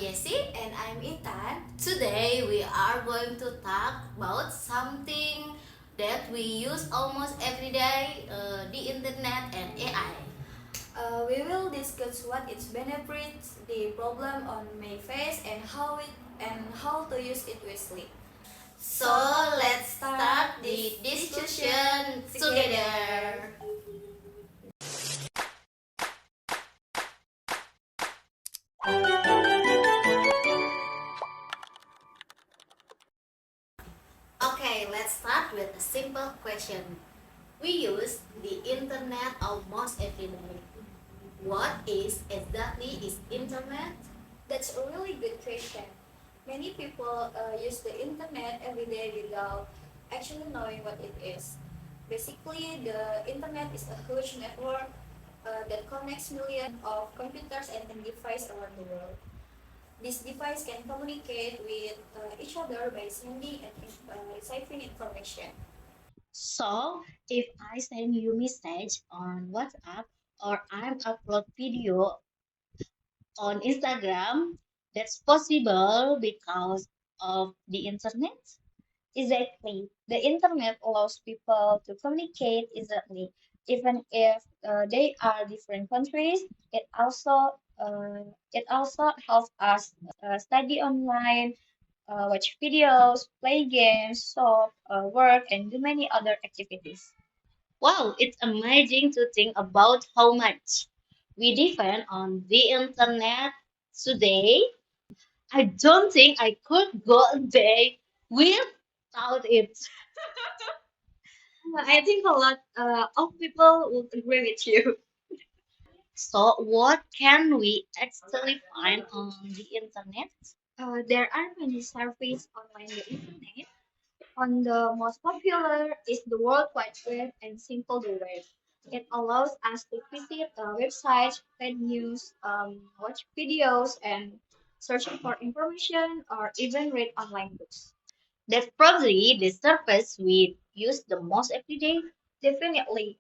Jessie. And I'm Ethan. Today we are going to talk about something that we use almost every day, the internet and AI. We will discuss what its benefits, the problem on may face, and how to use it wisely. So let's start the discussion together. Okay, let's start with a simple question. We use the internet almost every day. What is internet? That's a really good question. Many people use the internet every day without actually knowing what it is. Basically, the internet is a huge network that connects millions of computers and devices around the world. This device can communicate with each other by sending and receiving information. So if I send you message on WhatsApp or I upload video on Instagram, that's possible because of the internet. Exactly. The internet allows people to communicate easily, even if they are different countries. It also helps us study online, watch videos, play games, shop, work, and do many other activities. Wow, it's amazing to think about how much we depend on the internet today. I don't think I could go a day without it. I think a lot of people would agree with you. So, what can we actually find on the internet? There are many services on the internet. On the most popular is the World Wide Web and Simple the Web. It allows us to visit websites, read news, watch videos, and search for information or even read online books. That's probably the surface we use the most every day. Definitely.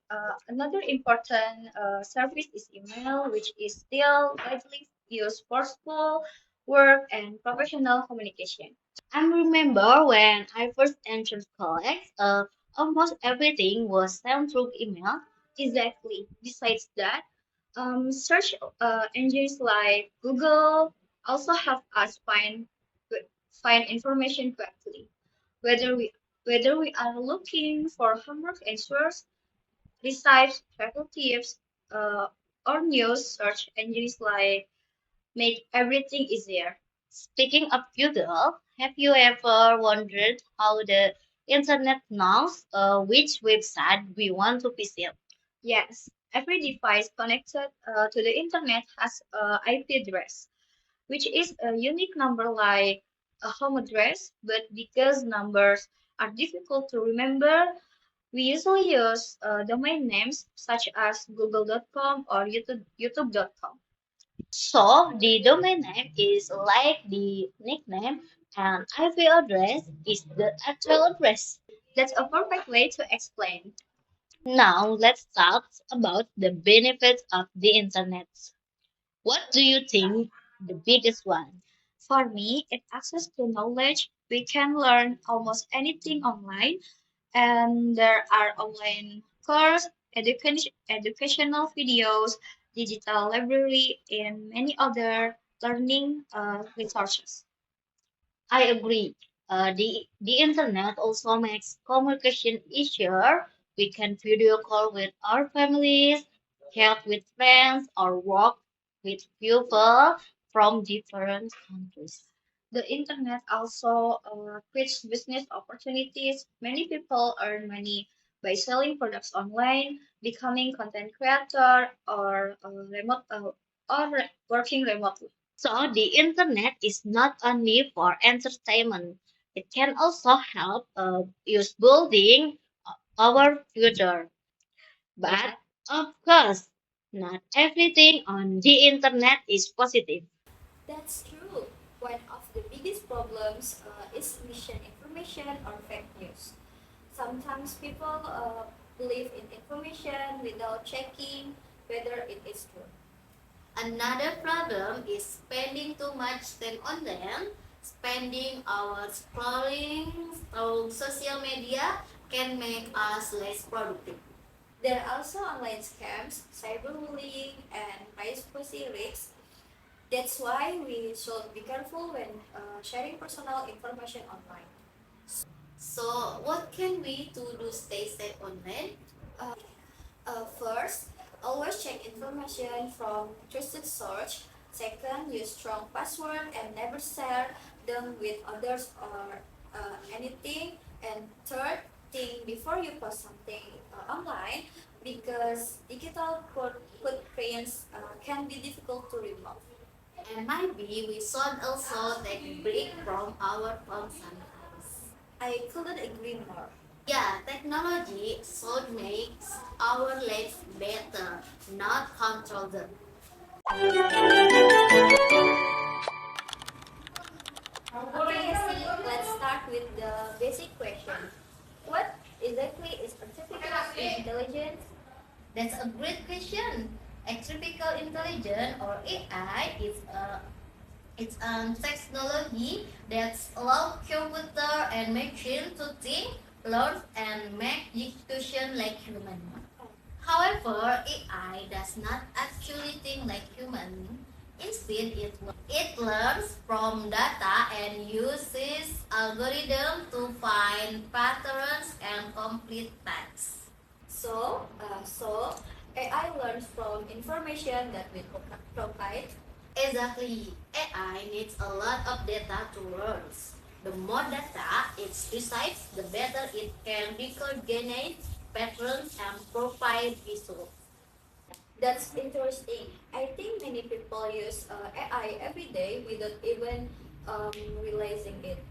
Another important service is email, which is still widely used for school, work, and professional communication. I remember when I first entered college, almost everything was sent through email. Exactly. Besides that, search engines like Google also help us find information quickly. Whether we whether we are looking for homework answers, recipes, travel tips, or news, search engines like make everything easier. Speaking of Google, have you ever wondered how the internet knows which website we want to visit? Yes, every device connected to the internet has a IP address, which is a unique number like a home address, but because numbers are difficult to remember, we usually use domain names such as google.com or youtube.com. So the domain name is like the nickname and IP address is the actual address. That's a perfect way to explain. Now let's talk about the benefits of the internet. What do you think the biggest one? For me, it's access to knowledge. We can learn almost anything online, and there are online courses, educational videos, digital library, and many other learning resources. I agree. The internet also makes communication easier. We can video call with our families, chat with friends, or work with people from different countries. The internet also creates business opportunities. Many people earn money by selling products online, becoming content creator, or working remotely. So the internet is not only for entertainment; it can also help us building our future. But of course, not everything on the internet is positive. That's true. One of the biggest problems is misinformation or fake news. Sometimes people believe in information without checking whether it is true. Another problem is spending too much time on them. Spending hours scrolling through social media can make us less productive. There are also online scams, cyberbullying, and privacy risks. That's why we should be careful when sharing personal information online. So, what can we do to stay safe online? First, always check information from trusted source. Second, use strong password and never share them with others or anything. And third, think before you post something online because digital footprints can be difficult to remove. And maybe we should also take a break from our phone sometimes. I couldn't agree more. Yeah, technology should make our lives better, not control them. Okay, Yasi, let's start with the basic question. What exactly is artificial intelligence? That's a great question. Artificial intelligence or AI is a it's a technology that allows computer and machine to think, learn, and make decisions like human. However, AI does not actually think like human. Instead, it learns from data and uses algorithms to find patterns and complete tasks. So AI learns from information that we provide. Exactly. AI needs a lot of data to learn. The more data it receives, the better it can recognize patterns and provide results. That's interesting. I think many people use AI every day without even realizing it.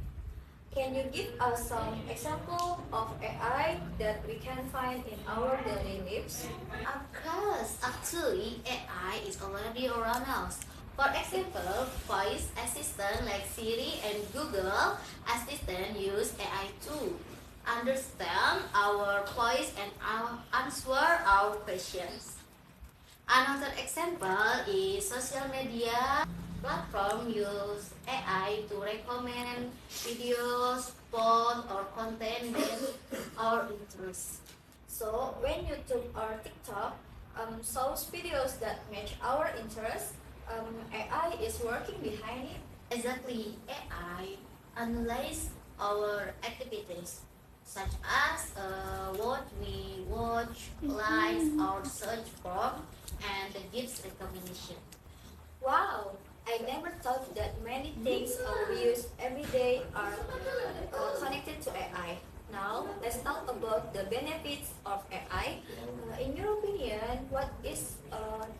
Can you give us some example of AI that we can find in our daily lives? Of course, actually, AI is already around us. For example, voice assistant like Siri and Google Assistant use AI to understand our voice and answer our questions. Another example is social media platform use AI to recommend videos, posts, or content based our interests. So when YouTube or TikTok shows videos that match our interests, AI is working behind it. Exactly, AI analyze our activities such as what we watch, likes, or search for, and gives recommendation. Wow, I never thought that many things we use every day are connected to AI. Now, let's talk about the benefits of AI. In your opinion, what is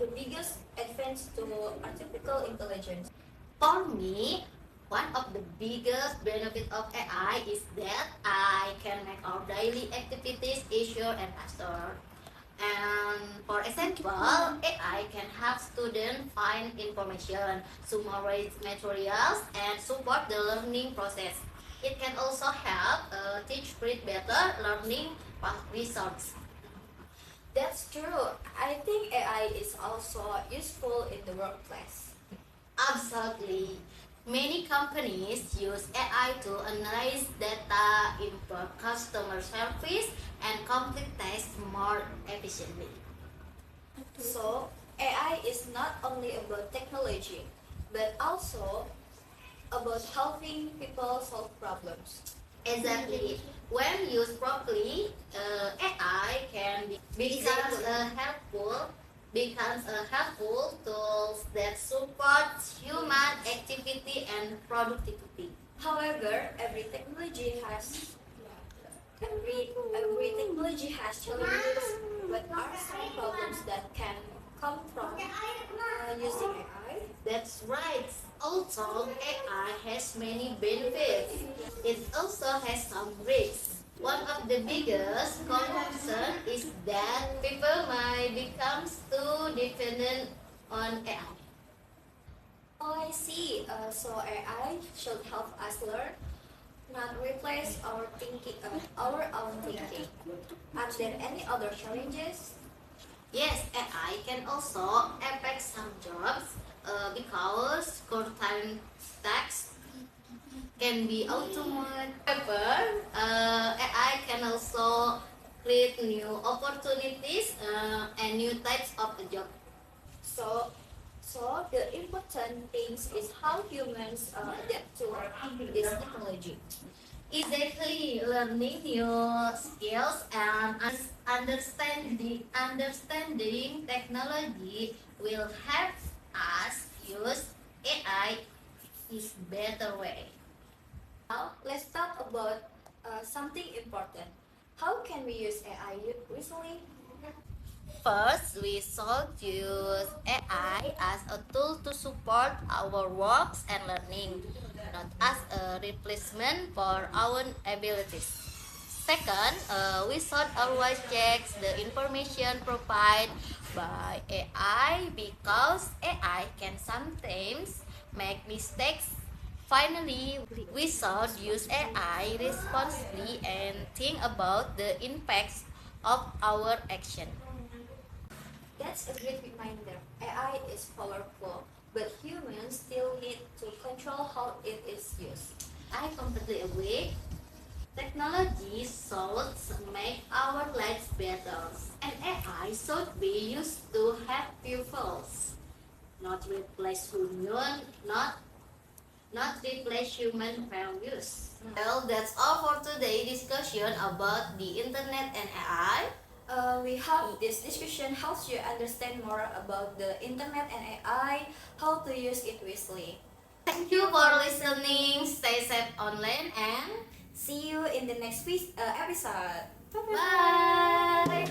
the biggest advance to artificial intelligence? For me, one of the biggest benefits of AI is that I can make our daily activities easier and faster. And for example, AI can help students find information, summarize materials, and support the learning process. It can also help teach create better learning results. That's true. I think AI is also useful in the workplace. Absolutely. Many companies use AI to analyze data, improve customer service, and complete tasks more efficiently. So, AI is not only about technology, but also about helping people solve problems. Exactly. When used properly, AI can becomes a helpful tools that support human activity and productivity. However, every technology has challenges. What are some problems that can come from using AI? That's right. Although AI has many benefits, it also has some risks. One of the biggest concerns is that people might become too dependent on AI. Oh, I see. So AI should help us learn, not replace our own thinking. Are there any other challenges? Yes, AI can also affect some jobs because certain tasks can be automated. However, AI can also create new opportunities and new types of job. So, so the important thing is how humans adapt to this technology. Exactly, learning new skills and understanding technology will help us use AI is better way. Now, let's talk about something important. How can we use AI recently? First, we should use AI as a tool to support our works and learning, not as a replacement for our abilities. Second, we should always check the information provided by AI because AI can sometimes make mistakes. Finally, we should use AI responsibly and think about the impacts of our action. That's a great reminder. AI is powerful, but humans still need to control how it is used. I completely agree. Technology should make our lives better, and AI should be used to help people, not replace human, not replace human values. Well, that's all for today discussion about the internet and AI. We hope this discussion helps you understand more about the internet and AI, how to use it wisely. Thank you for listening. Stay safe online and See you in the next episode. bye.